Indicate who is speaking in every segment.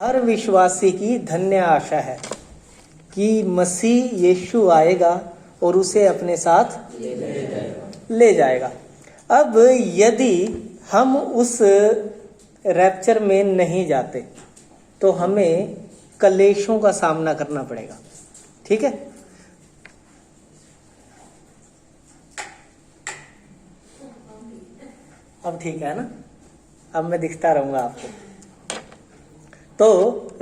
Speaker 1: हर विश्वासी की धन्य आशा है कि मसीह यीशु आएगा और उसे अपने साथ ले जाएगा। अब यदि हम उस रैप्चर में नहीं जाते तो हमें कलेशों का सामना करना पड़ेगा। ठीक है, अब ठीक है ना, अब मैं दिखता रहूंगा आपको। तो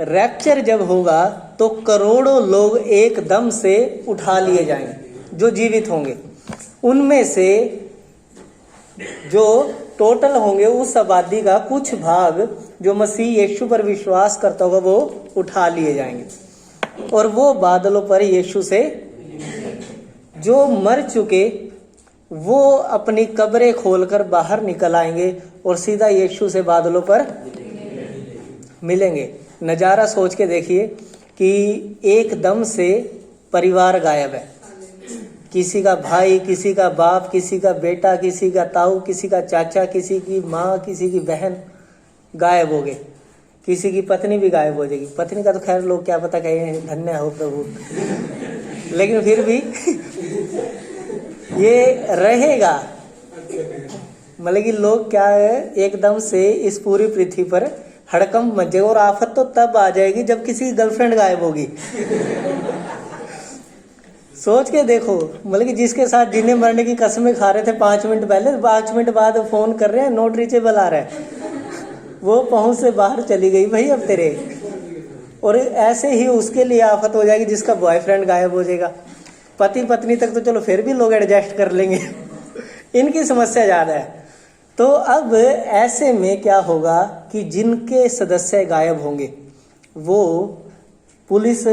Speaker 1: रैप्चर जब होगा तो करोड़ों लोग एकदम से उठा लिए जाएंगे जो जीवित होंगे। उनमें से जो टोटल होंगे उस आबादी का कुछ भाग जो मसीह यीशु पर विश्वास करता होगा वो उठा लिए जाएंगे और वो बादलों पर यीशु से, जो मर चुके वो अपनी कब्रें खोलकर बाहर निकल आएंगे और सीधा यीशु से बादलों पर मिलेंगे। नज़ारा सोच के देखिए कि एकदम से परिवार गायब है। किसी का भाई, किसी का बाप, किसी का बेटा, किसी का ताऊ, किसी का चाचा, किसी की माँ, किसी की बहन गायब हो गए। किसी की पत्नी भी गायब हो जाएगी। पत्नी का तो खैर लोग क्या पता कहें धन्य हो प्रभु, लेकिन फिर भी ये रहेगा। मतलब कि लोग क्या है, एकदम से इस पूरी पृथ्वी पर हड़कंप मच जाएगा। और आफत तो तब आ जाएगी जब किसी की गर्लफ्रेंड गायब होगी। सोच के देखो, मतलब कि जिसके साथ जिन्हें मरने की कसमें खा रहे थे 5 मिनट पहले, 5 मिनट बाद फोन कर रहे हैं, नोट रीचेबल आ रहा है, वो पहुंच से बाहर चली गई भाई अब तेरे। और ऐसे ही उसके लिए आफत हो जाएगी जिसका बॉयफ्रेंड गायब हो जाएगा। पति पत्नी तक तो चलो फिर भी लोग एडजस्ट कर लेंगे, इनकी समस्या ज्यादा है। तो अब ऐसे में क्या होगा कि जिनके सदस्य गायब होंगे वो पुलिस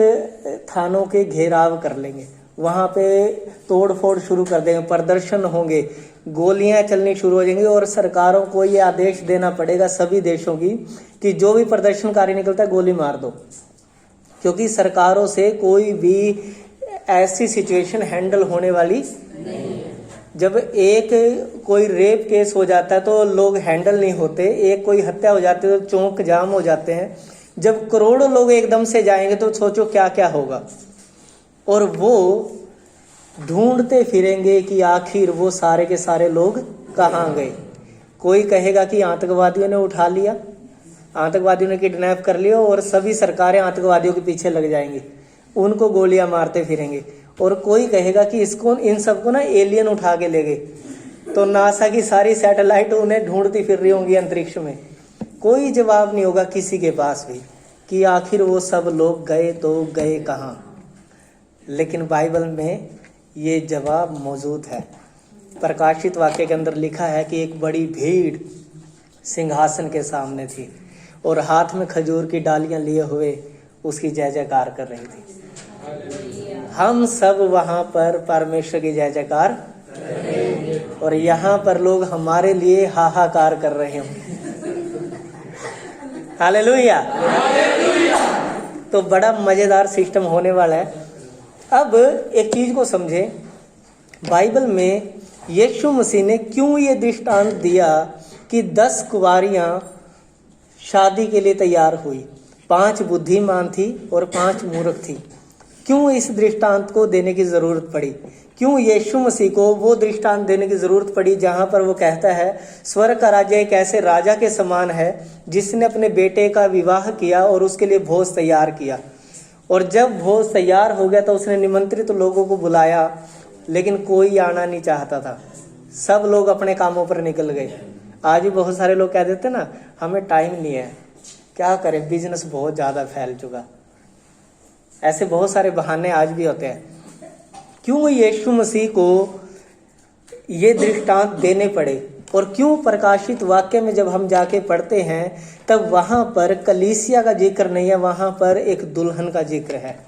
Speaker 1: थानों के घेराव कर लेंगे, वहां पे तोड़ फोड़ शुरू कर देंगे, प्रदर्शन होंगे, गोलियां चलनी शुरू हो जाएंगी और सरकारों को ये आदेश देना पड़ेगा सभी देशों की कि जो भी प्रदर्शनकारी निकलता है गोली मार दो। क्योंकि सरकारों से कोई भी ऐसी सिचुएशन हैंडल होने वाली नहीं है। जब एक कोई रेप केस हो जाता है तो लोग हैंडल नहीं होते, एक कोई हत्या हो जाती है तो चौक जाम हो जाते हैं। जब करोड़ों लोग एकदम से जाएंगे तो सोचो क्या क्या होगा। और वो ढूंढते फिरेंगे कि आखिर वो सारे के सारे लोग कहाँ गए। कोई कहेगा कि आतंकवादियों ने उठा लिया, आतंकवादियों ने किडनैप कर लिया, और सभी सरकारें आतंकवादियों के पीछे लग जाएंगी, उनको गोलियां मारते फिरेंगे। और कोई कहेगा कि इसको, इन सबको ना एलियन उठा के ले गए, तो नासा की सारी सैटेलाइट उन्हें ढूंढती फिर रही होंगी अंतरिक्ष में। कोई जवाब नहीं होगा किसी के पास भी कि आखिर वो सब लोग गए तो गए कहाँ। लेकिन बाइबल में ये जवाब मौजूद है। प्रकाशित वाक्य के अंदर लिखा है कि एक बड़ी भीड़ सिंहासन के सामने थी और हाथ में खजूर की डालियां लिए हुए उसकी जय जयकार कर रही थी। हम सब वहां पर परमेश्वर की जय जयकार, और यहाँ पर लोग हमारे लिए हाहाकार कर रहे हों। हालेलुया। तो बड़ा मजेदार सिस्टम होने वाला है। अब एक चीज को समझे, बाइबल में यीशु मसीह ने क्यों ये दृष्टांत दिया कि 10 कुंवारियां शादी के लिए तैयार हुई, 5 बुद्धिमान थी और 5 मूर्ख थी। क्यों इस दृष्टांत को देने की जरूरत पड़ी? क्यों यीशु मसीह को वो दृष्टांत देने की जरूरत पड़ी जहां पर वो कहता है स्वर्ग का राज्य एक ऐसे राजा के समान है जिसने अपने बेटे का विवाह किया और उसके लिए भोज तैयार किया। और जब भोज तैयार हो गया तो उसने निमंत्रित लोगों को बुलाया, लेकिन कोई आना नहीं चाहता था। सब लोग अपने कामों पर निकल गए। आज भी बहुत सारे लोग कह देते ना, हमें टाइम नहीं है, क्या करें, बिजनेस बहुत ज्यादा फैल चुका। ऐसे बहुत सारे बहाने आज भी होते हैं। क्यों यीशु मसीह को ये दृष्टांत देने पड़े? और क्यों प्रकाशित वाक्य में जब हम जाके पढ़ते हैं तब वहां पर कलीसिया का जिक्र नहीं है, वहां पर एक दुल्हन का जिक्र है?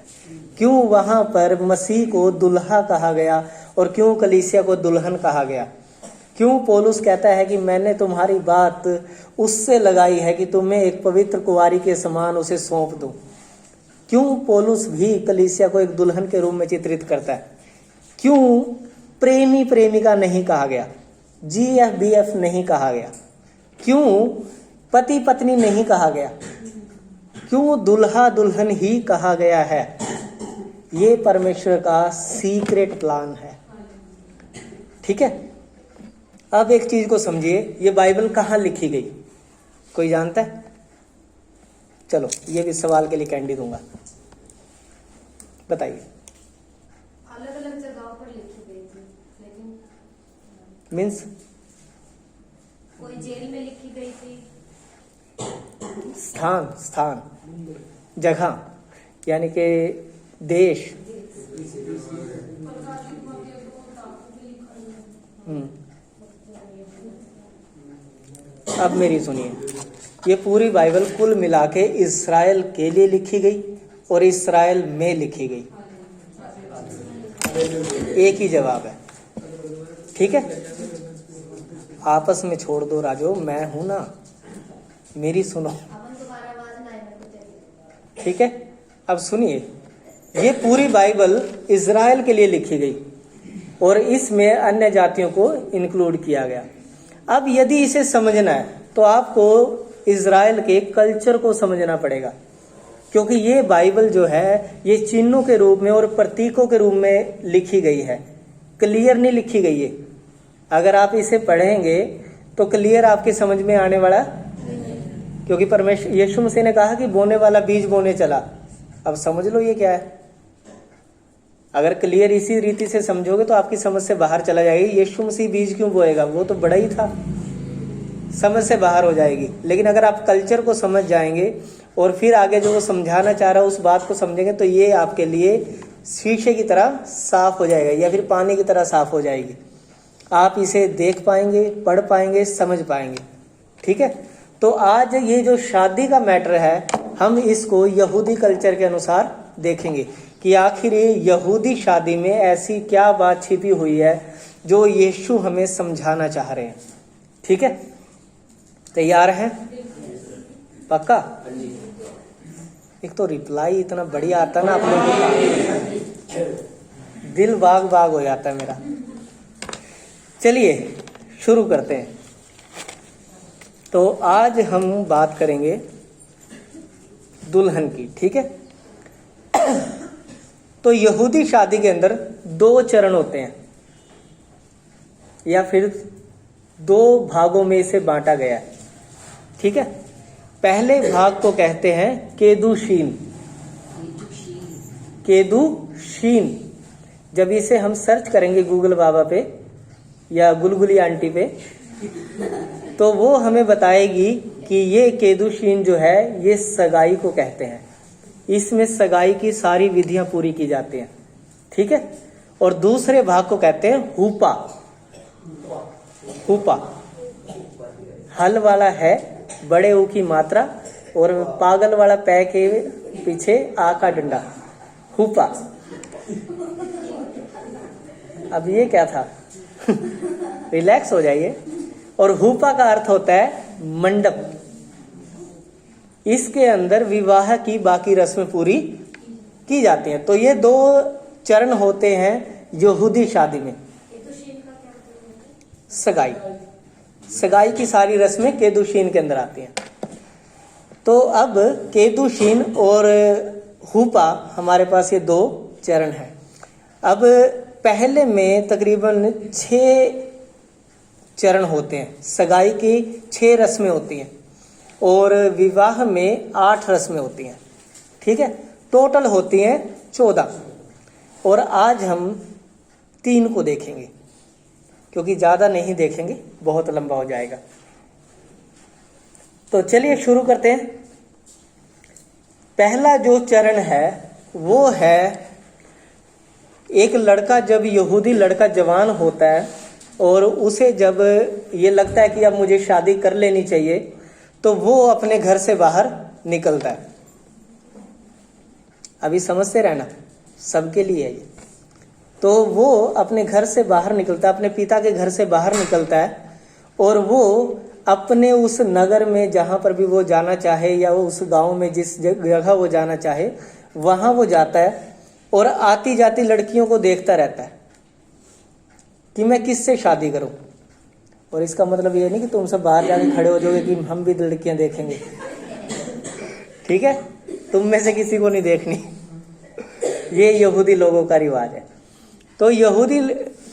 Speaker 1: क्यों वहां पर मसीह को दुल्हा कहा गया और क्यों कलीसिया को दुल्हन कहा गया? क्यों पौलुस कहता है कि मैंने तुम्हारी बात उससे लगाई है कि तुम्हें एक पवित्र कुंवारी के समान उसे सौंप दूं? क्यों पौलुस भी कलीसिया को एक दुल्हन के रूप में चित्रित करता है? क्यों प्रेमी प्रेमिका नहीं कहा गया, GF-BF नहीं कहा गया? क्यों पति पत्नी नहीं कहा गया? क्यों दुल्हा दुल्हन ही कहा गया है? ये परमेश्वर का सीक्रेट प्लान है। ठीक है, अब एक चीज को समझिए, ये बाइबल कहाँ लिखी गई, कोई जानता है? चलो ये भी सवाल के लिए कैंडी दूंगा, बताइए।
Speaker 2: अलग अलग जगहों पर लिखी गई थी, लेकिन
Speaker 1: मीन्स
Speaker 2: कोई जेल में लिखी गई थी।
Speaker 1: स्थान जगह, यानी कि देश। अब मेरी सुनिए, ये पूरी बाइबल कुल मिला के इस्राएल के लिए लिखी गई और इस्राएल में लिखी गई। एक ही जवाब है। ठीक है, आपस में छोड़ दो राजो, मैं हूं ना, मेरी सुनो। ठीक है, अब सुनिए, ये पूरी बाइबल इस्राएल के लिए लिखी गई और इसमें अन्य जातियों को इंक्लूड किया गया। अब यदि इसे समझना है तो आपको इस्राएल के कल्चर को समझना पड़ेगा, क्योंकि ये बाइबल जो है ये चिन्हों के रूप में और प्रतीकों के रूप में लिखी गई है, क्लियर नहीं लिखी गई है। अगर आप इसे पढ़ेंगे तो क्लियर आपकी समझ में आने वाला, क्योंकि परमेश्वर यीशु मसीह ने कहा कि बोने वाला बीज बोने चला। अब समझ लो ये क्या है। अगर क्लियर इसी रीति से समझोगे तो आपकी समझ से बाहर चला जाएगी। यीशु मसीह बीज क्यों बोएगा, वो तो बड़ा ही था, समझ से बाहर हो जाएगी। लेकिन अगर आप कल्चर को समझ जाएंगे और फिर आगे जो वो समझाना चाह रहा है उस बात को समझेंगे तो ये आपके लिए शीशे की तरह साफ हो जाएगा या फिर पानी की तरह साफ हो जाएगी। आप इसे देख पाएंगे, पढ़ पाएंगे, समझ पाएंगे। ठीक है, तो आज ये जो शादी का मैटर है, हम इसको यहूदी कल्चर के अनुसार देखेंगे कि आखिर ये यहूदी शादी में ऐसी क्या बात छिपी हुई है जो यीशु हमें समझाना चाह रहे हैं। ठीक है, तैयार हैं? पक्का? एक तो रिप्लाई इतना बढ़िया आता ना आप लोगों का, दिल बाग बाग हो जाता है मेरा। चलिए शुरू करते हैं। तो आज हम बात करेंगे दुल्हन की। ठीक है, तो यहूदी शादी के अंदर 2 चरण होते हैं या फिर 2 भागों में इसे बांटा गया है। ठीक है, पहले भाग को कहते हैं केदुशीन। केदुशीन, जब इसे हम सर्च करेंगे गूगल बाबा पे या गुलगुली आंटी पे तो वो हमें बताएगी कि ये केदुशीन जो है ये सगाई को कहते हैं। इसमें सगाई की सारी विधियां पूरी की जाती हैं। ठीक है, और दूसरे भाग को कहते हैं हुपा। हुपा हल वाला है, बड़े ऊ की मात्रा और पागल वाला पै के पीछे आ का डंडा, हुपा। अब ये क्या था? रिलैक्स हो जाइए। और हुपा का अर्थ होता है मंडप। इसके अंदर विवाह की बाकी रस्में पूरी की जाती हैं। तो ये 2 चरण होते हैं यहूदी शादी में। सगाई, सगाई की सारी रस्में केदुशीन के अंदर आती हैं। तो अब केदुशीन और हुपा हमारे पास ये 2 चरण हैं। अब पहले में तकरीबन 6 चरण होते हैं। सगाई की 6 रस्में होती हैं और विवाह में 8 रस्में होती हैं। ठीक है, टोटल होती हैं 14। और आज हम 3 को देखेंगे, क्योंकि ज्यादा नहीं देखेंगे, बहुत लंबा हो जाएगा। तो चलिए शुरू करते हैं। पहला जो चरण है वो है, एक लड़का, जब यहूदी लड़का जवान होता है और उसे जब ये लगता है कि अब मुझे शादी कर लेनी चाहिए, तो वो अपने घर से बाहर निकलता है। अभी समझते रहना, सबके लिए है ये। तो वो अपने घर से बाहर निकलता है, अपने पिता के घर से बाहर निकलता है और वो अपने उस नगर में जहां पर भी वो जाना चाहे या वो उस गांव में जिस जगह वो जाना चाहे वहां वो जाता है और आती जाती लड़कियों को देखता रहता है कि मैं किससे शादी करूं। और इसका मतलब ये नहीं कि तुम सब बाहर जाके खड़े हो जाओगे कि हम भी लड़कियां देखेंगे। ठीक है, तुम में से किसी को नहीं देखनी। ये यहूदी लोगों का रिवाज है। तो यहूदी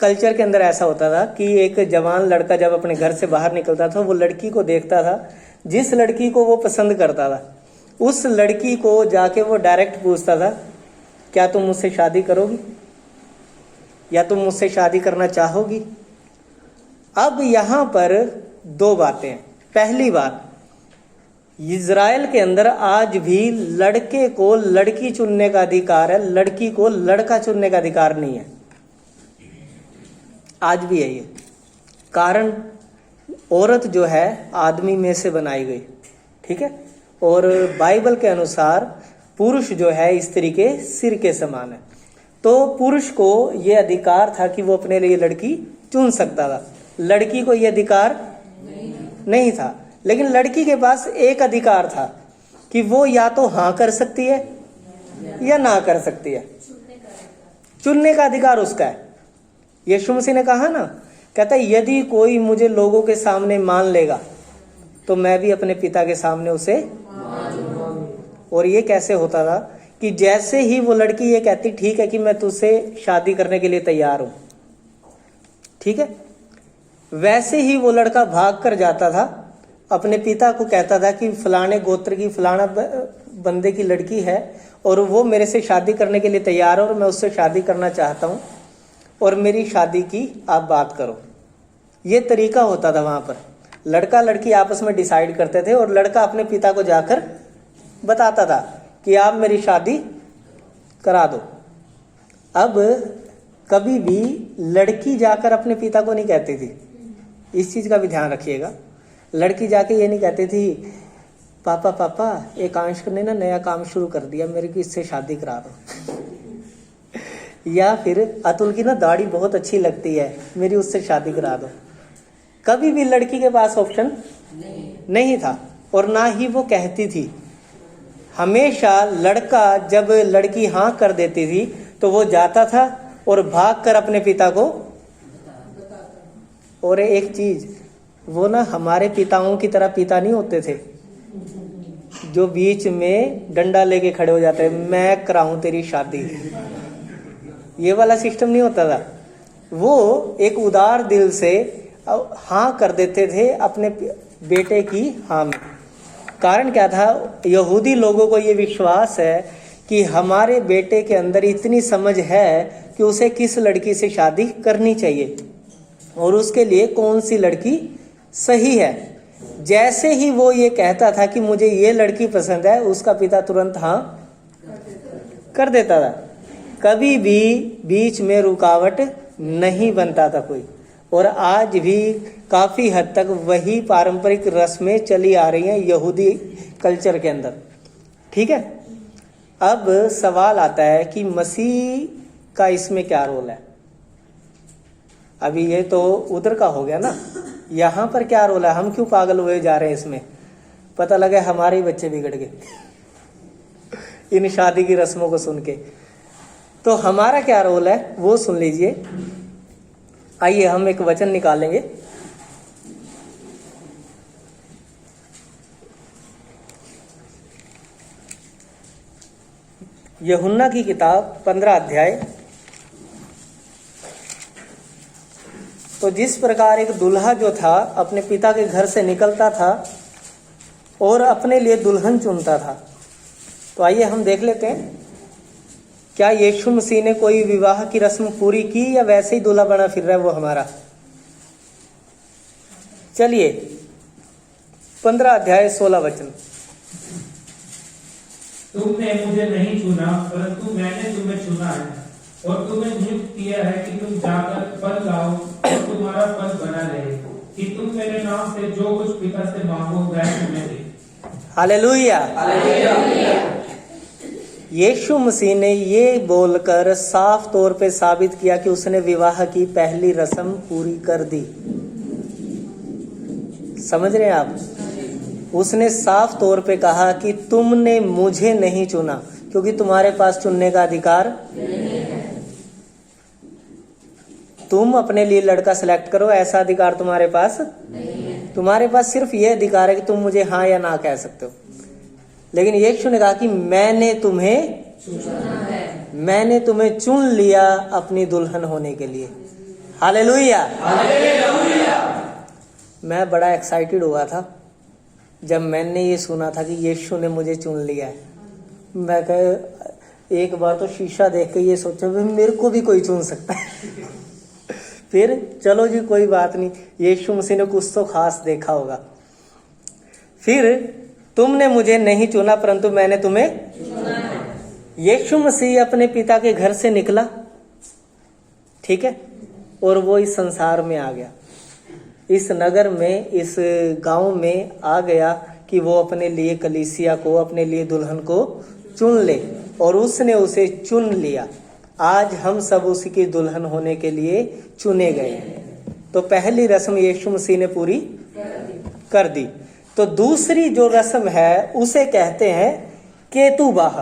Speaker 1: कल्चर के अंदर ऐसा होता था कि एक जवान लड़का जब अपने घर से बाहर निकलता था, वो लड़की को देखता था, जिस लड़की को वो पसंद करता था उस लड़की को जाके वो डायरेक्ट पूछता था, क्या तुम मुझसे शादी करोगी या तुम मुझसे शादी करना चाहोगी। अब यहां पर दो बातें हैं। पहली बात, इज़राइल के अंदर आज भी लड़के को लड़की चुनने का अधिकार है, लड़की को लड़का चुनने का अधिकार नहीं है। आज भी है ये। कारण औरत जो है आदमी में से बनाई गई, ठीक है, और बाइबल के अनुसार पुरुष जो है स्त्री के सिर के समान है। तो पुरुष को यह अधिकार था कि वो अपने लिए लड़की चुन सकता था, लड़की को यह अधिकार नहीं था। लेकिन लड़की के पास एक अधिकार था कि वो या तो हाँ कर सकती है या ना कर सकती है। चुनने का अधिकार उसका है। यीशु मसीह ने कहा ना, कहता है यदि कोई मुझे लोगों के सामने मान लेगा तो मैं भी अपने पिता के सामने उसे। और ये कैसे होता था कि जैसे ही वो लड़की ये कहती ठीक है कि मैं तुझसे शादी करने के लिए तैयार हूं, ठीक है, वैसे ही वो लड़का भाग कर जाता था, अपने पिता को कहता था कि फलाने गोत्र की फलाना बंदे की लड़की है और वो मेरे से शादी करने के लिए तैयार है और मैं उससे शादी करना चाहता हूं और मेरी शादी की आप बात करो। ये तरीका होता था वहां पर। लड़का लड़की आपस में डिसाइड करते थे और लड़का अपने पिता को जाकर बताता था कि आप मेरी शादी करा दो। अब कभी भी लड़की जाकर अपने पिता को नहीं कहती थी, इस चीज का भी ध्यान रखिएगा। लड़की जाके ये नहीं कहती थी, पापा पापा एक आंश ने ना नया काम शुरू कर दिया, मेरे को इससे शादी करा दो। या फिर अतुल की ना दाढ़ी बहुत अच्छी लगती है, मेरी उससे शादी करा दो। कभी भी लड़की के पास ऑप्शन नहीं था और ना ही वो कहती थी। हमेशा लड़का जब लड़की हाँ कर देती थी तो वो जाता था और भागकर अपने पिता को। और एक चीज, वो ना हमारे पिताओं की तरह पिता नहीं होते थे जो बीच में डंडा लेके खड़े हो जाते, मैं कराऊं तेरी शादी। ये वाला सिस्टम नहीं होता था। वो एक उदार दिल से हाँ कर देते थे अपने बेटे की हाँ में। कारण क्या था, यहूदी लोगों को ये विश्वास है कि हमारे बेटे के अंदर इतनी समझ है कि उसे किस लड़की से शादी करनी चाहिए और उसके लिए कौन सी लड़की सही है। जैसे ही वो ये कहता था कि मुझे ये लड़की पसंद है, उसका पिता तुरंत हाँ कर देता था। कभी भी बीच में रुकावट नहीं बनता था कोई। और आज भी काफी हद तक वही पारंपरिक रस्में चली आ रही हैं यहूदी कल्चर के अंदर, ठीक है। अब सवाल आता है कि मसीह का इसमें क्या रोल है। अभी ये तो उधर का हो गया ना, यहाँ पर क्या रोल है, हम क्यों पागल हुए जा रहे हैं इसमें। पता लगा हमारे ही बच्चे बिगड़ गए इन शादी की रस्मों को सुन के। तो हमारा क्या रोल है वो सुन लीजिए। आइए हम एक वचन निकालेंगे। यूहन्ना की किताब 15 अध्याय। तो जिस प्रकार एक दूल्हा जो था अपने पिता के घर से निकलता था और अपने लिए दुल्हन चुनता था, तो आइए हम देख लेते हैं क्या यीशु मसीह ने कोई विवाह की रस्म पूरी की या वैसे ही दूल्हा बना फिर रहा है वो हमारा। चलिए 15 अध्याय 16 वचन।
Speaker 3: तुमने मुझे नहीं चुना परंतु मैंने तुम्हें चुना है और तुम्हें नियुक्त किया है कि तुम जाकर फल लाओ और तुम्हारा फल बना रहे, कि तुम मेरे नाम से जो कुछ पिता से मांगो वह तुम्हें दे।
Speaker 1: हालेलुया। यीशु मसीह ने ये बोलकर साफ तौर पे साबित किया कि उसने विवाह की पहली रस्म पूरी कर दी। समझ रहे हैं आप? उसने साफ तौर पे कहा कि तुमने मुझे नहीं चुना क्योंकि तुम्हारे पास चुनने का अधिकार नहीं है। तुम अपने लिए लड़का सिलेक्ट करो, ऐसा अधिकार तुम्हारे पास नहीं है। तुम्हारे पास सिर्फ ये अधिकार है कि तुम मुझे हाँ या ना कह सकते हो। लेकिन यीशु ने कहा कि मैंने तुम्हें चुन लिया अपनी दुल्हन होने के लिए। हालेलुया। मैं बड़ा एक्साइटेड हुआ था जब मैंने ये सुना था कि यीशु ने मुझे चुन लिया है। मैं कह एक बार तो शीशा देख के ये सोचा मेरे को भी कोई चुन सकता है। फिर चलो जी कोई बात नहीं, यीशु मसीह ने कुछ तो खास देखा होगा। फिर तुमने मुझे नहीं चुना परंतु मैंने तुम्हें चुना है। यीशु मसीह अपने पिता के घर से निकला, ठीक है, और वो इस संसार में आ गया, इस नगर में, इस गांव में आ गया कि वो अपने लिए कलीसिया को, अपने लिए दुल्हन को चुन ले, और उसने उसे चुन लिया। आज हम सब उसी की दुल्हन होने के लिए चुने गए। तो पहली रस्म यीशु मसीह ने पूरी कर दी। तो दूसरी जो रस्म है उसे कहते हैं केतुबाह।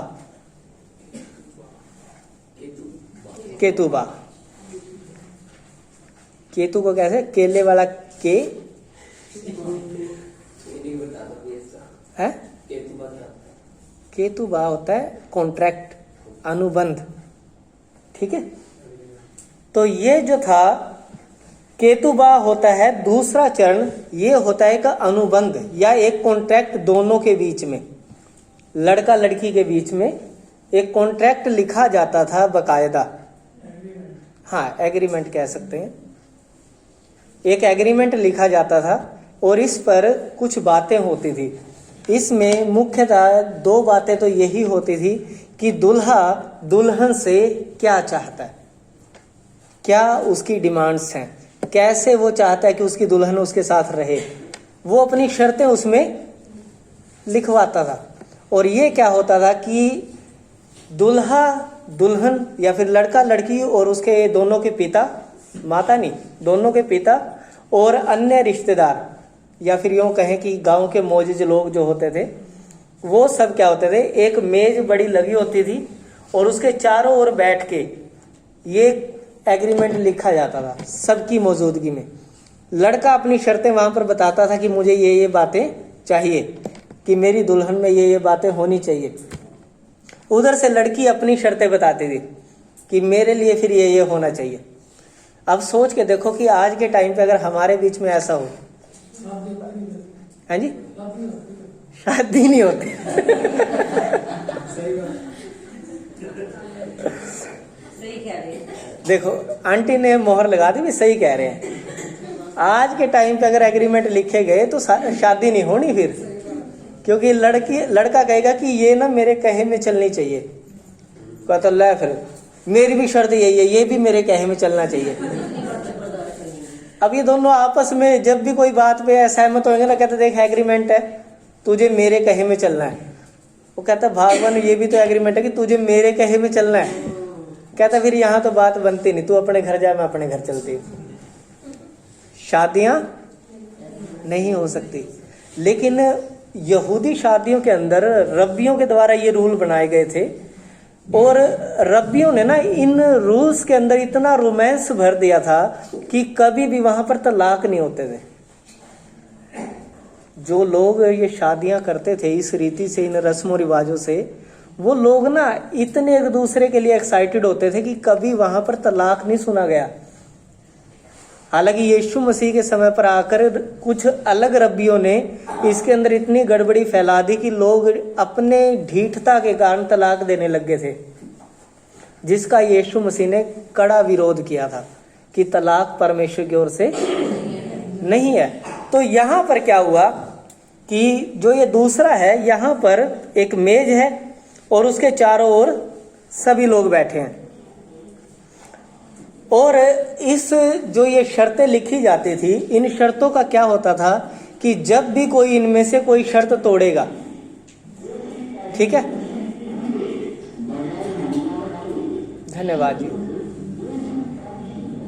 Speaker 1: केतुबाह, केतु को कैसे, केले वाला के है, केतुबाह होता है कॉन्ट्रैक्ट, अनुबंध, ठीक है। तो ये जो था केतुबाह होता है दूसरा चरण, ये होता है एक अनुबंध या एक कॉन्ट्रैक्ट दोनों के बीच में, लड़का लड़की के बीच में एक कॉन्ट्रैक्ट लिखा जाता था बकायदा। हाँ, एग्रीमेंट कह सकते हैं। एक एग्रीमेंट लिखा जाता था और इस पर कुछ बातें होती थी। इसमें मुख्यतः दो बातें तो यही होती थी कि दूल्हा दुल्हन से क्या चाहता है, क्या उसकी डिमांड्स हैं, कैसे वो चाहता है कि उसकी दुल्हन उसके साथ रहे, वो अपनी शर्तें उसमें लिखवाता था। और ये क्या होता था कि दूल्हा दुल्हन या फिर लड़का लड़की और उसके दोनों के पिता, माता नहीं, दोनों के पिता और अन्य रिश्तेदार या फिर यूँ कहें कि गांव के मौजूद लोग जो होते थे, वो सब क्या होते थे, एक मेज बड़ी लगी होती थी और उसके चारों ओर बैठ के ये एग्रीमेंट लिखा जाता था सबकी मौजूदगी में। लड़का अपनी शर्तें वहां पर बताता था कि मुझे ये बातें चाहिए, कि मेरी दुल्हन में ये बातें होनी चाहिए। उधर से लड़की अपनी शर्तें बताती थी कि मेरे लिए फिर ये होना चाहिए। अब सोच के देखो कि आज के टाइम पे अगर हमारे बीच में ऐसा हो, हाँ जी, शादी नहीं होती। देखो आंटी ने मोहर लगा दी, भी सही कह रहे हैं। आज के टाइम पे अगर एग्रीमेंट लिखे गए तो शादी नहीं होनी फिर, क्योंकि लड़का कहेगा कि ये ना मेरे कहे में चलनी चाहिए, कहता ले फिर मेरी भी शर्त यही है, ये भी मेरे कहे में चलना चाहिए। अब ये दोनों आपस में जब भी कोई बात पे सहमत होंगे ना, कहते देख एग्रीमेंट है, तुझे मेरे कहे में चलना है। वो कहता भगवान ये भी तो एग्रीमेंट है कि तुझे मेरे कहे में चलना है। कहता फिर यहाँ तो बात बनती नहीं, तू अपने घर जा, मैं अपने घर चलती हूँ। शादियां नहीं हो सकती। लेकिन यहूदी शादियों के अंदर रब्बियों के द्वारा ये रूल बनाए गए थे, और रब्बियों ने ना इन रूल्स के अंदर इतना रोमांस भर दिया था कि कभी भी वहां पर तलाक नहीं होते थे। जो लोग ये शादियां करते थे इस रीति से, इन रस्मों रिवाजों से, वो लोग ना इतने एक दूसरे के लिए एक्साइटेड होते थे कि कभी वहां पर तलाक नहीं सुना गया। हालांकि यीशु मसीह के समय पर आकर कुछ अलग रब्बियों ने इसके अंदर इतनी गड़बड़ी फैला दी कि लोग अपने ढीठता के कारण तलाक देने लग गए थे, जिसका यीशु मसीह ने कड़ा विरोध किया था कि तलाक परमेश्वर की ओर से नहीं है। तो यहाँ पर क्या हुआ कि जो ये दूसरा है, यहाँ पर एक मेज है और उसके चारों ओर सभी लोग बैठे हैं, और इस जो ये शर्तें लिखी जाती थी, इन शर्तों का क्या होता था कि जब भी कोई इनमें से कोई शर्त तोड़ेगा, ठीक है, धन्यवाद जी,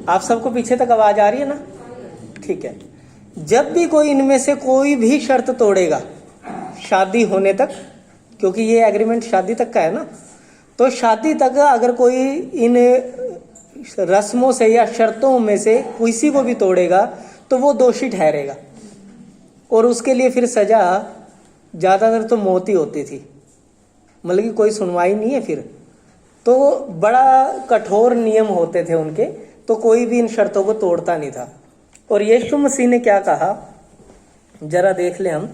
Speaker 1: आप सबको पीछे तक आवाज आ रही है ना, ठीक है। जब भी कोई इनमें से कोई भी शर्त तोड़ेगा शादी होने तक, क्योंकि ये एग्रीमेंट शादी तक का है ना, तो शादी तक अगर कोई इन रस्मों से या शर्तों में से किसी को भी तोड़ेगा तो वो दोषी ठहरेगा, और उसके लिए फिर सजा ज्यादातर तो मौत ही होती थी। मतलब कि कोई सुनवाई नहीं है फिर। तो बड़ा कठोर नियम होते थे उनके, तो कोई भी इन शर्तों को तोड़ता नहीं था। और यीशु मसीह ने क्या कहा, जरा देख ले हम।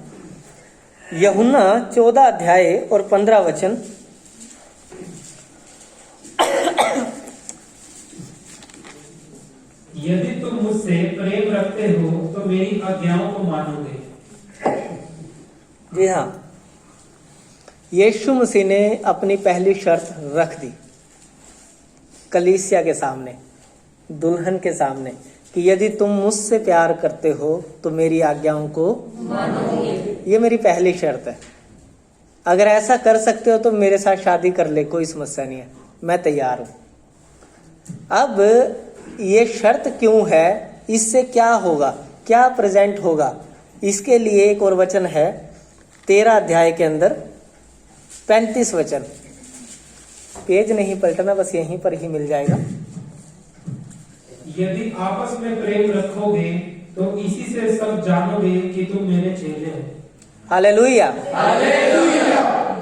Speaker 1: यूहन्ना 14 अध्याय और 15 वचन।
Speaker 3: यदि तुम मुझसे प्रेम रखते हो तो मेरी आज्ञाओं को मानोगे।
Speaker 1: जी हाँ, यीशु मसीह ने अपनी पहली शर्त रख दी कलीसिया के सामने, दुल्हन के सामने, कि यदि तुम मुझसे प्यार करते हो तो मेरी आज्ञाओं को मानोगे। ये मेरी पहली शर्त है। अगर ऐसा कर सकते हो तो मेरे साथ शादी कर ले, कोई समस्या नहीं है, मैं तैयार हूं। अब ये शर्त क्यों है, इससे क्या होगा, क्या प्रेजेंट होगा, इसके लिए एक और वचन है 13 अध्याय के अंदर 35 वचन। पेज नहीं पलटना, बस यहीं पर ही मिल जाएगा।
Speaker 3: यदि आपस में प्रेम रखोगे तो इसी से सब जानोगे कि तुम मेरे चेले हो।
Speaker 1: हालेलुया।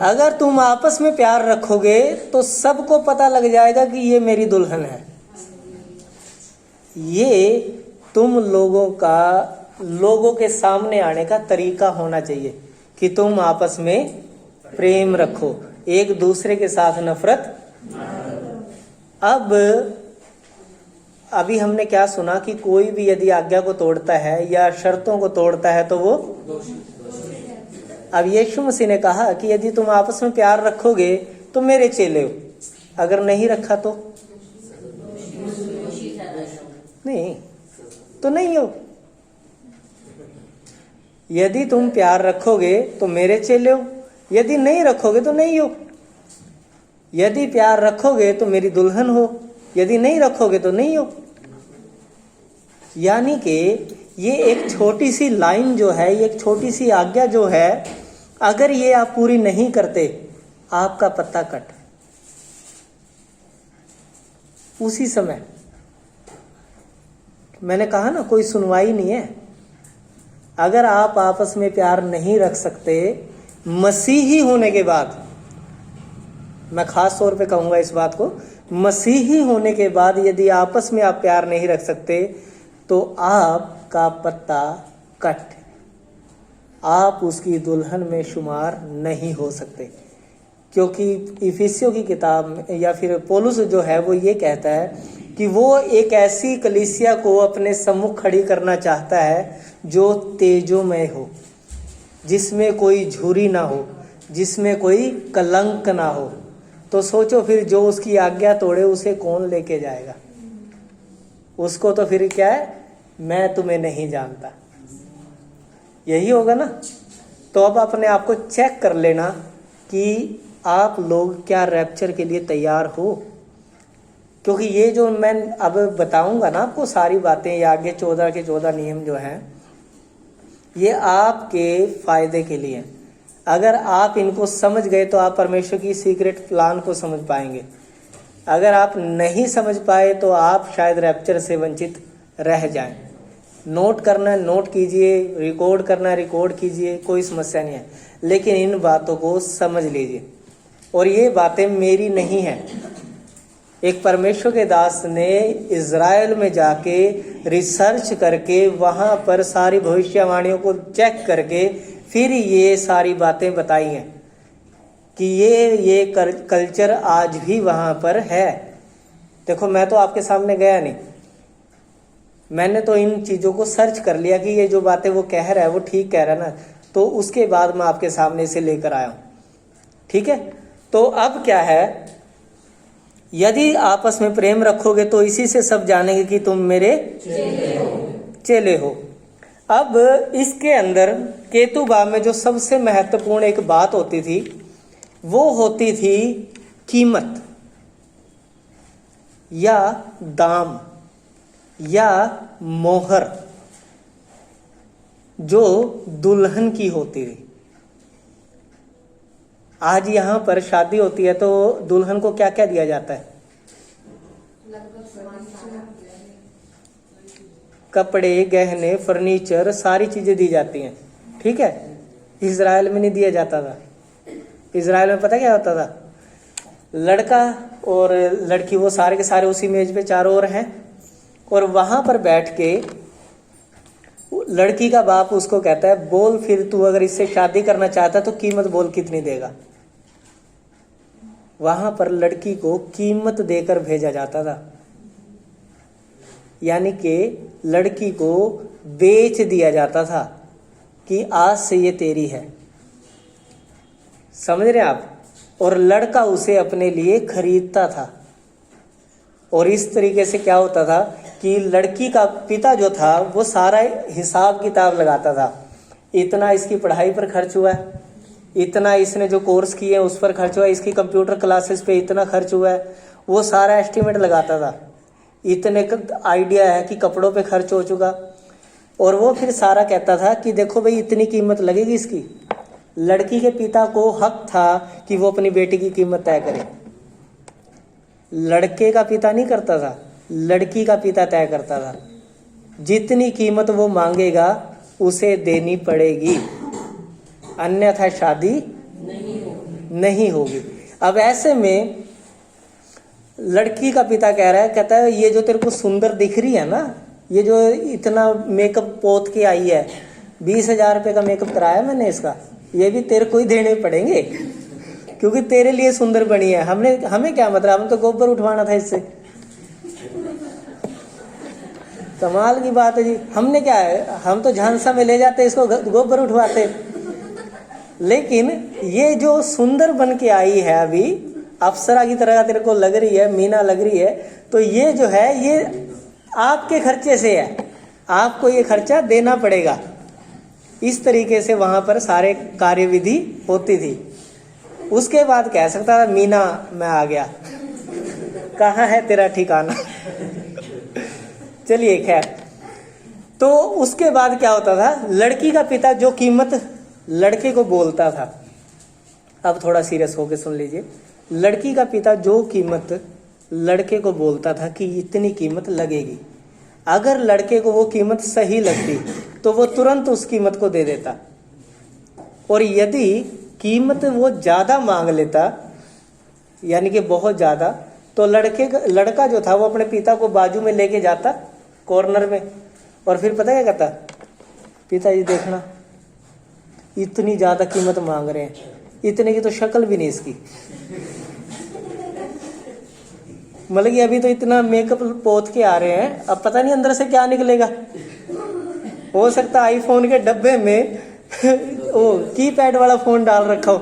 Speaker 1: अगर तुम आपस में प्यार रखोगे तो सबको पता लग जाएगा कि ये मेरी दुल्हन है। ये तुम लोगों के सामने आने का तरीका होना चाहिए कि तुम आपस में प्रेम रखो, एक दूसरे के साथ नफरत। अब अभी हमने क्या सुना कि कोई भी यदि आज्ञा को तोड़ता है या शर्तों को तोड़ता है तो वो अब यीशु मसीह ने कहा कि यदि तुम आपस में प्यार रखोगे तो मेरे चेले हो, अगर नहीं रखा तो नहीं हो। यदि तुम प्यार रखोगे तो मेरे चेले हो, यदि नहीं रखोगे तो नहीं हो। यदि प्यार रखोगे तो मेरी दुल्हन हो, यदि नहीं रखोगे तो नहीं हो। यानी कि ये एक छोटी सी लाइन जो है, ये एक छोटी सी आज्ञा जो है, अगर ये आप पूरी नहीं करते, आपका पत्ता कट। उसी समय मैंने कहा ना, कोई सुनवाई नहीं है। अगर आप आपस में प्यार नहीं रख सकते, मसीही होने के बाद, मैं खास तौर पे कहूंगा इस बात को, मसीही होने के बाद यदि आपस में आप प्यार नहीं रख सकते तो आपका पत्ता कट, आप उसकी दुल्हन में शुमार नहीं हो सकते। क्योंकि इफिसियों की किताब में या फिर पौलुस जो है वो ये कहता है कि वो एक ऐसी कलीसिया को अपने सम्मुख खड़ी करना चाहता है जो तेजोमय हो, जिसमें कोई झुरी ना हो, जिसमें कोई कलंक ना हो। तो सोचो फिर, जो उसकी आज्ञा तोड़े उसे कौन लेके जाएगा? उसको तो फिर क्या है, मैं तुम्हें नहीं जानता, यही होगा ना। तो अब अपने आप को चेक कर लेना कि आप लोग क्या रैप्चर के लिए तैयार हो। क्योंकि ये जो मैं अब बताऊंगा ना आपको सारी बातें, ये आगे 14 के 14 नियम जो हैं, ये आपके फायदे के लिए। अगर आप इनको समझ गए तो आप परमेश्वर की सीक्रेट प्लान को समझ पाएंगे। अगर आप नहीं समझ पाए तो आप शायद रैप्चर से वंचित रह जाएं। नोट करना है नोट कीजिए, रिकॉर्ड करना है रिकॉर्ड कीजिए, कोई समस्या नहीं है, लेकिन इन बातों को समझ लीजिए। और ये बातें मेरी नहीं हैं, एक परमेश्वर के दास ने इज़राइल में जाके रिसर्च करके वहाँ पर सारी भविष्यवाणियों को चेक करके फिर ये सारी बातें बताई हैं कि ये कल्चर आज भी वहाँ पर है। देखो, मैं तो आपके सामने गया नहीं, मैंने तो इन चीज़ों को सर्च कर लिया कि ये जो बातें वो कह रहा है वो ठीक कह रहा है ना, तो उसके बाद मैं आपके सामने इसे लेकर आया हूँ। ठीक है, तो अब क्या है, यदि आपस में प्रेम रखोगे तो इसी से सब जानेंगे कि तुम मेरे चेले हो। अब इसके अंदर केतुबा में जो सबसे महत्वपूर्ण एक बात होती थी वो होती थी कीमत या दाम या मोहर, जो दुल्हन की होती थी। आज यहाँ पर शादी होती है तो दुल्हन को क्या क्या दिया जाता है? कपड़े, गहने, फर्नीचर, सारी चीजें दी जाती हैं। ठीक है, इज़राइल में नहीं दिया जाता था। इजराइल में पता क्या होता था, लड़का और लड़की वो सारे के सारे उसी मेज पे चारों ओर हैं, और वहां पर बैठ के लड़की का बाप उसको कहता है, बोल फिर तू अगर इससे शादी करना चाहता तो कीमत बोल कितनी देगा। वहां पर लड़की को कीमत देकर भेजा जाता था, यानी कि लड़की को बेच दिया जाता था कि आज से ये तेरी है, समझ रहे आप। और लड़का उसे अपने लिए खरीदता था। और इस तरीके से क्या होता था कि लड़की का पिता जो था वो सारा हिसाब किताब लगाता था, इतना इसकी पढ़ाई पर खर्च हुआ है, इतना इसने जो कोर्स किए हैं उस पर खर्च हुआ है, इसकी कंप्यूटर क्लासेस पे इतना खर्च हुआ है, वो सारा एस्टिमेट लगाता था। इतने आइडिया है कि कपड़ों पे खर्च हो चुका, और वो फिर सारा कहता था कि देखो भाई इतनी कीमत लगेगी इसकी। लड़की के पिता को हक था कि वो अपनी बेटी की कीमत तय करे। लड़के का पिता नहीं करता था, लड़की का पिता तय करता था। जितनी कीमत वो मांगेगा उसे देनी पड़ेगी, अन्यथा शादी नहीं होगी। अब ऐसे में लड़की का पिता कह रहा है, कहता है ये जो तेरे को सुंदर दिख रही है ना, ये जो इतना मेकअप पोत के आई है, 20,000 रुपये का मेकअप कराया मैंने इसका, ये भी तेरे को ही देने पड़ेंगे क्योंकि तेरे लिए सुंदर बनी है। हमें क्या मतलब, हम तो गोबर उठवाना था इससे। कमाल की बात है जी, हमने क्या है, हम तो झांसा में ले जाते इसको, गोबर उठवाते। लेकिन ये जो सुंदर बन के आई है, अभी अप्सरा की तरह तेरे को लग रही है, मीना लग रही है, तो ये जो है ये आपके खर्चे से है, आपको ये खर्चा देना पड़ेगा। इस तरीके से वहां पर सारे कार्यविधि होती थी। उसके बाद कह सकता था मीना मैं आ गया, कहाँ है तेरा ठिकाना। चलिए खैर, तो उसके बाद क्या होता था, लड़की का पिता जो कीमत लड़के को बोलता था, अब थोड़ा सीरियस होकर सुन लीजिए, लड़की का पिता जो कीमत लड़के को बोलता था कि इतनी कीमत लगेगी, अगर लड़के को वो कीमत सही लगती तो वो तुरंत उस कीमत को दे देता, और यदि कीमत वो ज्यादा मांग लेता, यानी कि बहुत ज्यादा, तो लड़का जो था वो अपने पिता को बाजू में लेके जाता कॉर्नर में, और फिर पता क्या कहता, पिताजी देखना इतनी ज्यादा कीमत मांग रहे हैं, इतने की तो शक्ल भी नहीं इसकी, मतलब कि अभी तो इतना मेकअप पोत के आ रहे हैं, अब पता नहीं अंदर से क्या निकलेगा। हो सकता आईफोन के डब्बे में वो कीपैड वाला फोन डाल रखा हो।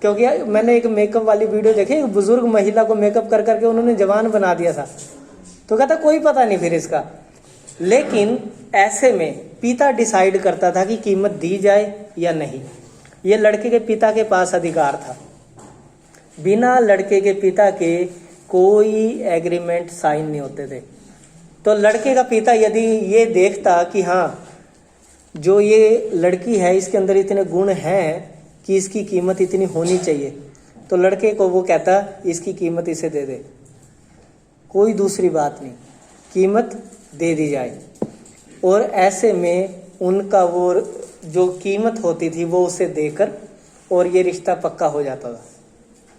Speaker 1: क्योंकि मैंने एक मेकअप वाली वीडियो देखी, एक बुजुर्ग महिला को मेकअप कर करके उन्होंने जवान बना दिया था, तो कहता कोई पता नहीं फिर इसका। लेकिन ऐसे में पिता डिसाइड करता था कि कीमत दी जाए या नहीं, ये लड़के के पिता के पास अधिकार था। बिना लड़के के पिता के कोई एग्रीमेंट साइन नहीं होते थे। तो लड़के का पिता यदि ये देखता कि हाँ जो ये लड़की है इसके अंदर इतने गुण हैं कि इसकी कीमत इतनी होनी चाहिए, तो लड़के को वो कहता इसकी कीमत इसे दे दे, कोई दूसरी बात नहीं, कीमत दे दी जाए। और ऐसे में उनका वो जो कीमत होती थी वो उसे देकर और ये रिश्ता पक्का हो जाता था।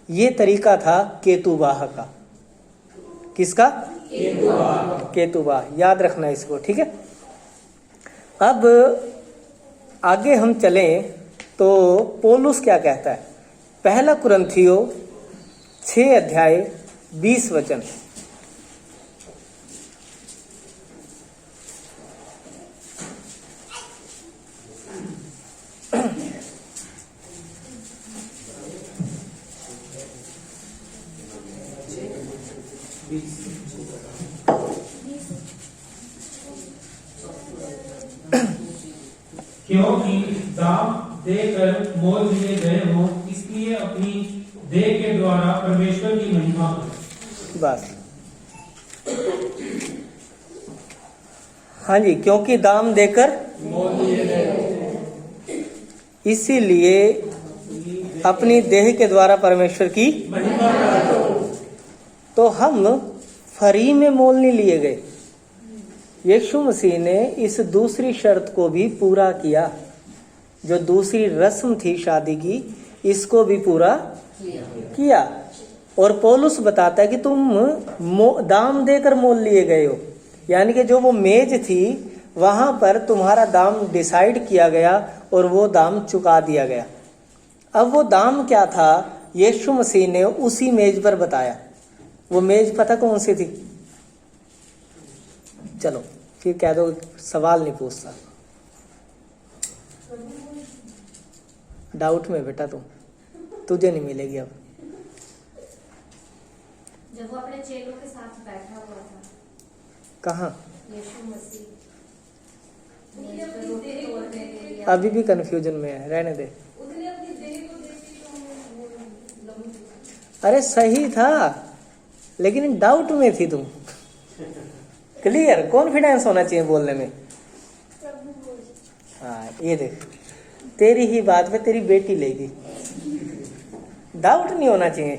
Speaker 1: ये तरीका था केतुबाह का। किसका? केतुबाह, याद रखना इसको, ठीक है। अब आगे हम चलें तो पौलुस क्या कहता है, पहला कुरिन्थियों 6 अध्याय 20 वचन।
Speaker 3: क्योंकि दाम देकर मोल लिए गए हो, इसलिए अपनी देह के द्वारा परमेश्वर की महिमा करो।
Speaker 1: बस, हाँ जी, क्योंकि दाम देकर
Speaker 3: मोल लिए गए हो,
Speaker 1: इसीलिए अपनी देह के द्वारा परमेश्वर की
Speaker 3: महिमा करो।
Speaker 1: तो हम फ्री में मोल नहीं लिए गए। यीशु मसीह ने इस दूसरी शर्त को भी पूरा किया। जो दूसरी रस्म थी शादी की, इसको भी पूरा किया। और पौलुस बताता है कि तुम दाम देकर मोल लिए गए हो, यानी कि जो वो मेज थी वहां पर तुम्हारा दाम डिसाइड किया गया और वो दाम चुका दिया गया। अब वो दाम क्या था, यीशु मसीह ने उसी मेज पर बताया। वो मेज पता कौन सी थी? चलो फिर कह दो सवाल नहीं पूछता, डाउट में बेटा तुझे नहीं मिलेगी अब।
Speaker 2: जब वो अपने चेलों के साथ बैठा हुआ था,
Speaker 1: कहाँ?
Speaker 2: यीशु मसीह रोटी तोड़ने के लिए।
Speaker 1: अभी भी कंफ्यूजन में है, रहने दे।
Speaker 2: उसने अपनी देह को देखी तो लहू।
Speaker 1: अरे सही था, लेकिन डाउट में थी तुम। क्लियर कॉन्फिडेंस होना चाहिए बोलने में। हाँ ये देख, तेरी ही बात पे तेरी बेटी लेगी, डाउट नहीं होना चाहिए।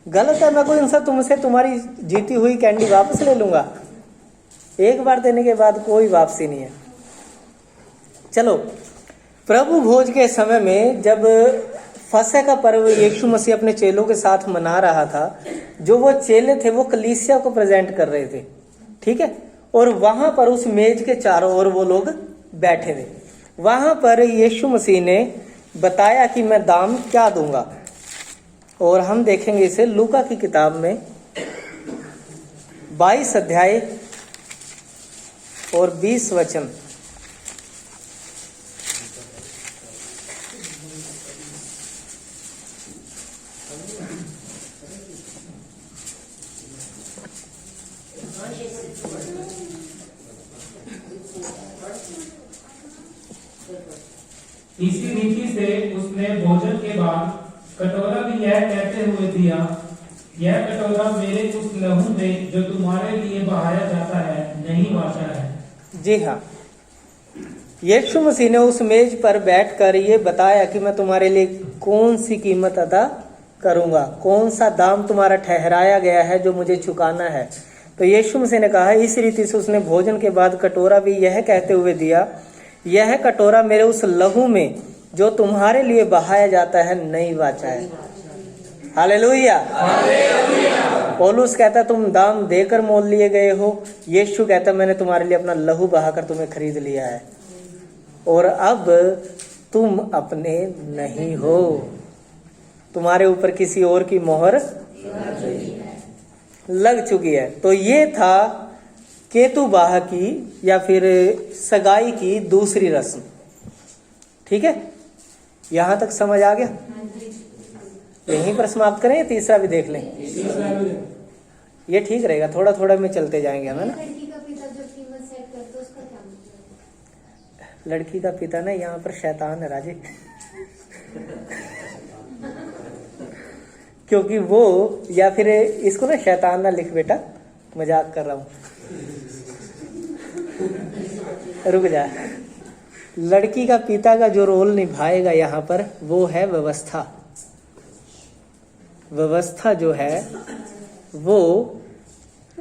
Speaker 1: गलत है, मैं कोई इंसान तुमसे तुम्हारी जीती हुई कैंडी वापस ले लूंगा, एक बार देने के बाद कोई वापसी नहीं है। चलो, प्रभु भोज के समय में जब फसह का पर्व यीशु मसीह अपने चेलों के साथ मना रहा था, जो वो चेले थे वो कलीसिया को प्रेजेंट कर रहे थे, ठीक है। और वहां पर उस मेज के चारों ओर वो लोग बैठे थे। वहां पर यीशु मसीह ने बताया कि मैं दाम क्या दूंगा, और हम देखेंगे इसे लूका की किताब में 22 अध्याय और 20 वचन।
Speaker 3: इसी रीति से उसने भोजन के बाद कटोरा भी यह कहते हुए दिया, यह कटोरा मेरे उस लहू में जो तुम्हारे लिए बहाया जाता है नहीं वाचा है।
Speaker 1: जी हाँ, यीशु मसीह ने उस मेज पर बैठकर ये बताया कि मैं तुम्हारे लिए कौन सी कीमत अदा करूंगा, कौन सा दाम तुम्हारा ठहराया गया है जो मुझे चुकाना है। तो यीशु मसीह ने कहा, इस रीति से उसने भोजन के बाद कटोरा भी यह कहते हुए दिया, यह कटोरा मेरे उस लहू में जो तुम्हारे लिए बहाया जाता है नई वाचा है। हालेलुया। पौलुस कहता तुम दाम देकर मोल लिए गए हो, यीशु कहता मैंने तुम्हारे लिए अपना लहू बहाकर तुम्हें खरीद लिया है, और अब तुम अपने नहीं हो, तुम्हारे ऊपर किसी और की मोहर लग चुकी है। तो ये था केतुबाह की या फिर सगाई की दूसरी रस्म, ठीक है। यहां तक समझ आ गया? यहीं पर समाप्त करें, तीसरा भी देख लें, ये ठीक रहेगा। थोड़ा थोड़ा में चलते जाएंगे हम, है ना।
Speaker 2: लड़की का पिता जो कीमत सेट करता है उसका क्या मतलब?
Speaker 1: लड़की का पिता ना यहाँ पर शैतान है राजे। क्योंकि वो, या फिर इसको ना शैतान ना लिख बेटा, मजाक कर रहा हूं, रुक जा। लड़की का पिता का जो रोल निभाएगा यहाँ पर वो है व्यवस्था। व्यवस्था जो है वो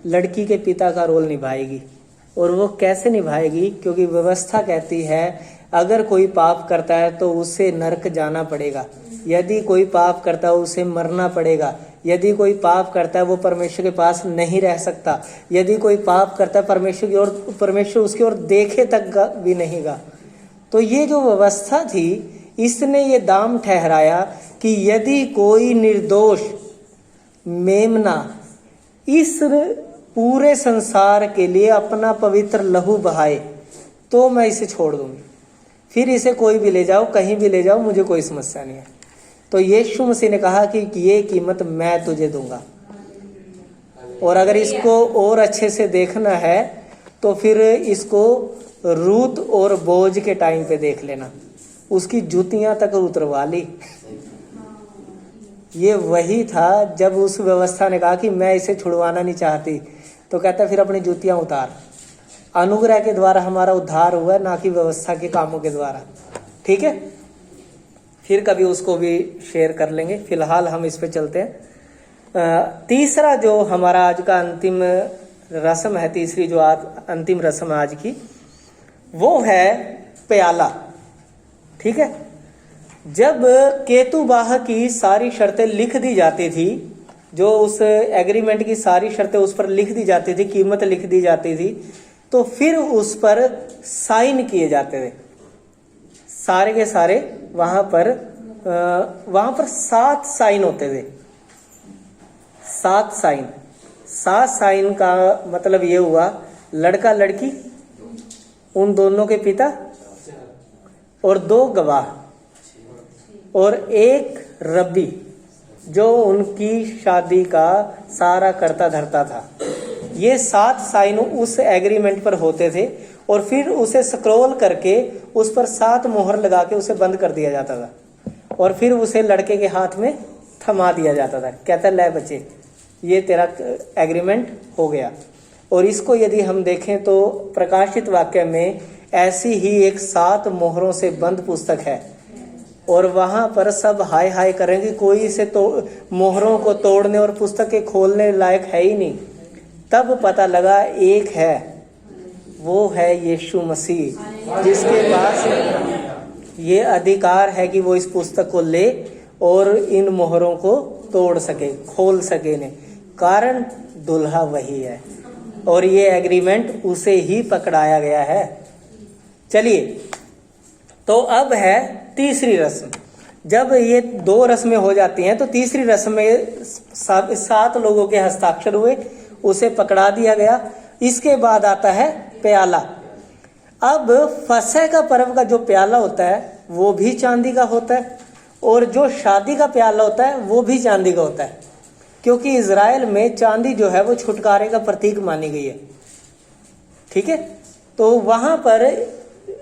Speaker 1: लड़की के पिता का रोल निभाएगी। और वो कैसे निभाएगी? क्योंकि व्यवस्था कहती है अगर कोई पाप करता है तो उसे नरक जाना पड़ेगा, यदि कोई पाप करता है उसे मरना पड़ेगा, यदि कोई पाप करता है वो परमेश्वर के पास नहीं रह सकता, यदि कोई पाप करता है परमेश्वर की ओर, परमेश्वर उसकी ओर देखे तक भी नहीं गा। तो ये जो व्यवस्था थी, इसने ये दाम ठहराया कि यदि कोई निर्दोष मेमना इस पूरे संसार के लिए अपना पवित्र लहू बहाए तो मैं इसे छोड़ दूंगी, फिर इसे कोई भी ले जाओ, कहीं भी ले जाओ, मुझे कोई समस्या नहीं है। तो यीशु मसीह ने कहा कि ये कीमत मैं तुझे दूंगा। और अगर इसको और अच्छे से देखना है तो फिर इसको रूत और बोझ के टाइम पे देख लेना, उसकी जूतियां तक उतरवा ली। ये वही था जब उस व्यवस्था ने कहा कि मैं इसे छुड़वाना नहीं चाहती, तो कहता फिर अपनी जूतियां उतार। अनुग्रह के द्वारा हमारा उद्धार हुआ, ना कि व्यवस्था के कामों के द्वारा, ठीक है। फिर कभी उसको भी शेयर कर लेंगे, फिलहाल हम इस पे चलते हैं। तीसरा जो हमारा आज का अंतिम रस्म है, तीसरी जो अंतिम रस्म आज की, वो है प्याला। ठीक है। जब केतुबाह की सारी शर्तें लिख दी जाती थी, जो उस एग्रीमेंट की सारी शर्तें उस पर लिख दी जाती थी, कीमत लिख दी जाती थी, तो फिर उस पर साइन किए जाते थे। सारे के सारे वहां पर 7 साइन होते थे। 7 साइन। 7 साइन का मतलब ये हुआ, लड़का लड़की, उन दोनों के पिता और 2 गवाह और 1 रब्बी जो उनकी शादी का सारा करता धरता था। ये 7 साइन उस एग्रीमेंट पर होते थे और फिर उसे स्क्रॉल करके उस पर 7 मोहर लगा के उसे बंद कर दिया जाता था और फिर उसे लड़के के हाथ में थमा दिया जाता था। कहता ले बच्चे, ये तेरा एग्रीमेंट हो गया। और इसको यदि हम देखें तो प्रकाशित वाक्य में ऐसी ही एक 7 मोहरों से बंद पुस्तक है और वहां पर सब हाय हाय करेंगे, कोई इसे मोहरों को तोड़ने और पुस्तक के खोलने लायक है ही नहीं। तब पता लगा एक है, वो है यीशु मसीह, जिसके पास ये अधिकार है कि वो इस पुस्तक को ले और इन मोहरों को तोड़ सके, खोल सके ने। कारण दुल्हा वही है और ये एग्रीमेंट उसे ही पकड़ाया गया है। चलिए, तो अब है तीसरी रस्म। जब ये 2 रस्में हो जाती हैं तो तीसरी रस्म में 7 लोगों के हस्ताक्षर हुए, उसे पकड़ा दिया गया। इसके बाद आता है प्याला। अब फसह का पर्व का जो प्याला होता है वो भी चांदी का होता है और जो शादी का प्याला होता है वो भी चांदी का होता है, क्योंकि इजराइल में चांदी जो है वो छुटकारे का प्रतीक मानी गई है। ठीक है, तो वहां पर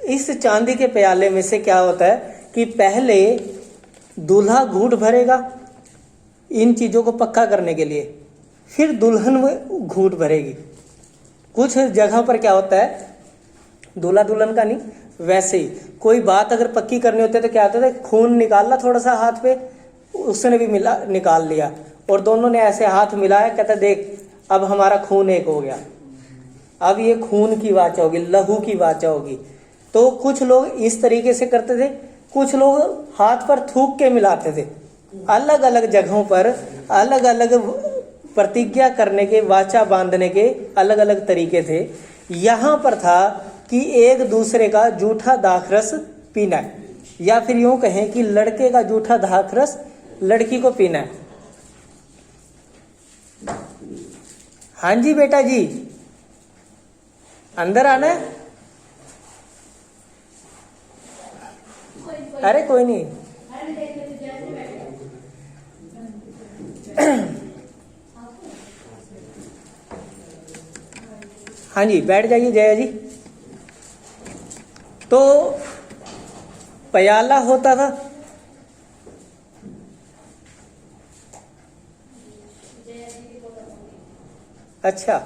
Speaker 1: इस चांदी के प्याले में से क्या होता है कि पहले दूल्हा घूंट भरेगा इन चीजों को पक्का करने के लिए, फिर दुल्हन घूंट भरेगी। कुछ जगह पर क्या होता है, दूल्हा दुल्हन का नहीं, वैसे ही कोई बात अगर पक्की करनी होती है तो क्या होता है, खून निकालना थोड़ा सा हाथ पे, उसने भी निकाल लिया और दोनों ने ऐसे हाथ मिलाया, कहता देख अब हमारा खून एक हो गया, अब ये खून की वाचा होगी, लहू की वाचा होगी। तो कुछ लोग इस तरीके से करते थे, कुछ लोग हाथ पर थूक के मिलाते थे। अलग अलग जगहों पर अलग अलग प्रतिज्ञा करने के, वाचा बांधने के अलग अलग तरीके थे। यहां पर था कि एक दूसरे का जूठा दाखरस पीना है, या फिर यूं कहें कि लड़के का जूठा दाखरस लड़की को पीना है। हाँ जी बेटा जी, अंदर आना है। अरे कोई नहीं, हाँ जी बैठ जाइए जया जी। तो प्याला होता था, अच्छा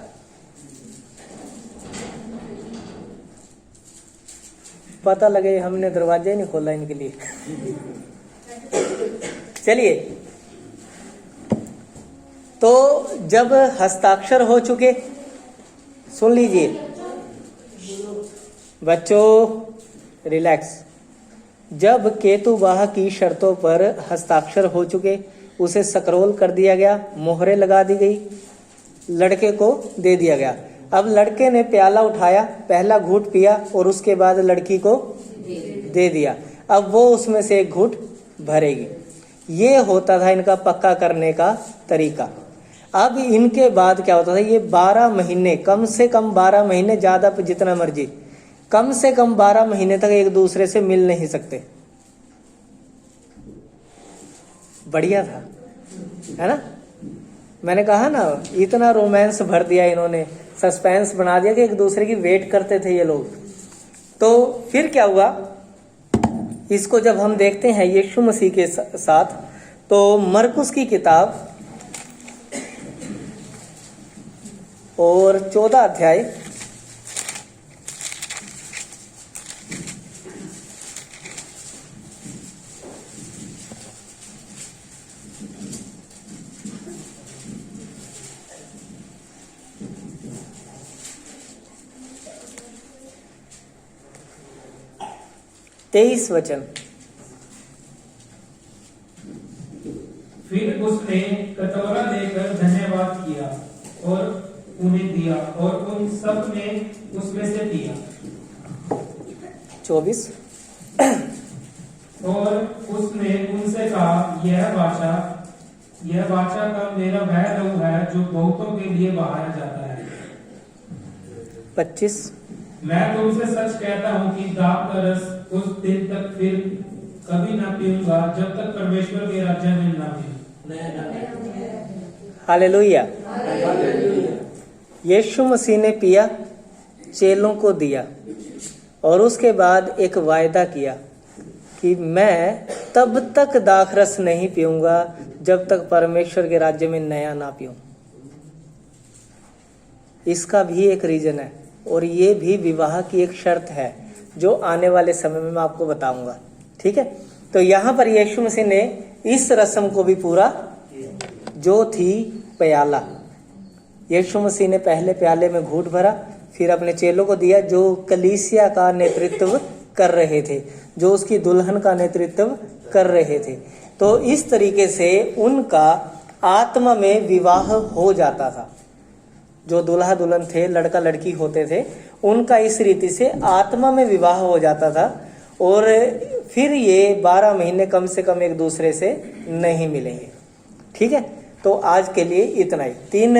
Speaker 1: पता लगे हमने दरवाजा ही नहीं खोला इनके लिए। चलिए, तो जब हस्ताक्षर हो चुके, सुन लीजिए बच्चों, रिलैक्स। जब केतुबाह की शर्तों पर हस्ताक्षर हो चुके, उसे स्क्रॉल कर दिया गया, मोहरें लगा दी गई, लड़के को दे दिया गया। अब लड़के ने प्याला उठाया, पहला घूंट पिया और उसके बाद लड़की को दे दिया। अब वो उसमें से एक घूंट भरेगी। ये होता था इनका पक्का करने का तरीका। अब इनके बाद क्या होता था, ये 12 महीने, कम से कम 12 महीने, ज्यादा जितना मर्जी, कम से कम 12 महीने तक एक दूसरे से मिल नहीं सकते। बढ़िया था, है ना। मैंने कहा ना, इतना रोमांस भर दिया इन्होंने, सस्पेंस बना दिया कि एक दूसरे की वेट करते थे ये लोग। तो फिर क्या हुआ, इसको जब हम देखते हैं यीशु मसीह के साथ, तो मरकुस की किताब और 14 अध्याय 23 वचन।
Speaker 3: फिर उसने कटोरा लेकर धन्यवाद किया और उन्हें दिया और उन सब ने उसमें से पिया।
Speaker 1: 24।
Speaker 3: और उसने उनसे कहा, यह वाचा का मेरा वह लहू है जो बहुतों के लिए बहाया जाता है।
Speaker 1: 25।
Speaker 3: मैं तुमसे सच कहता हूँ कि दाख का रस उस दिन तक फिर कभी ना पीऊंगा जब तक परमेश्वर के राज्य में ना पीऊं।
Speaker 1: हालेलुया। यीशु मसीह ने पिया, चेलों को दिया और उसके बाद एक वायदा किया कि मैं तब तक दाखरस नहीं पीऊंगा जब तक परमेश्वर के राज्य में नया ना पीऊं। इसका भी एक रीजन है और ये भी विवाह की एक शर्त है जो आने वाले समय में मैं आपको बताऊंगा। ठीक है, तो यहाँ पर यीशु मसीह ने इस रस्म को भी पूरा, जो थी प्याला, यीशु मसीह ने पहले प्याले में घूंट भरा, फिर अपने चेलों को दिया जो कलीसिया का नेतृत्व कर रहे थे, जो उसकी दुल्हन का नेतृत्व कर रहे थे। तो इस तरीके से उनका आत्मा में विवाह हो जाता था। जो दूल्हा दुल्हन थे, लड़का लड़की होते थे, उनका इस रीति से आत्मा में विवाह हो जाता था और फिर ये 12 महीने कम से कम एक दूसरे से नहीं मिलेंगे। ठीक है, तो आज के लिए इतना ही। 3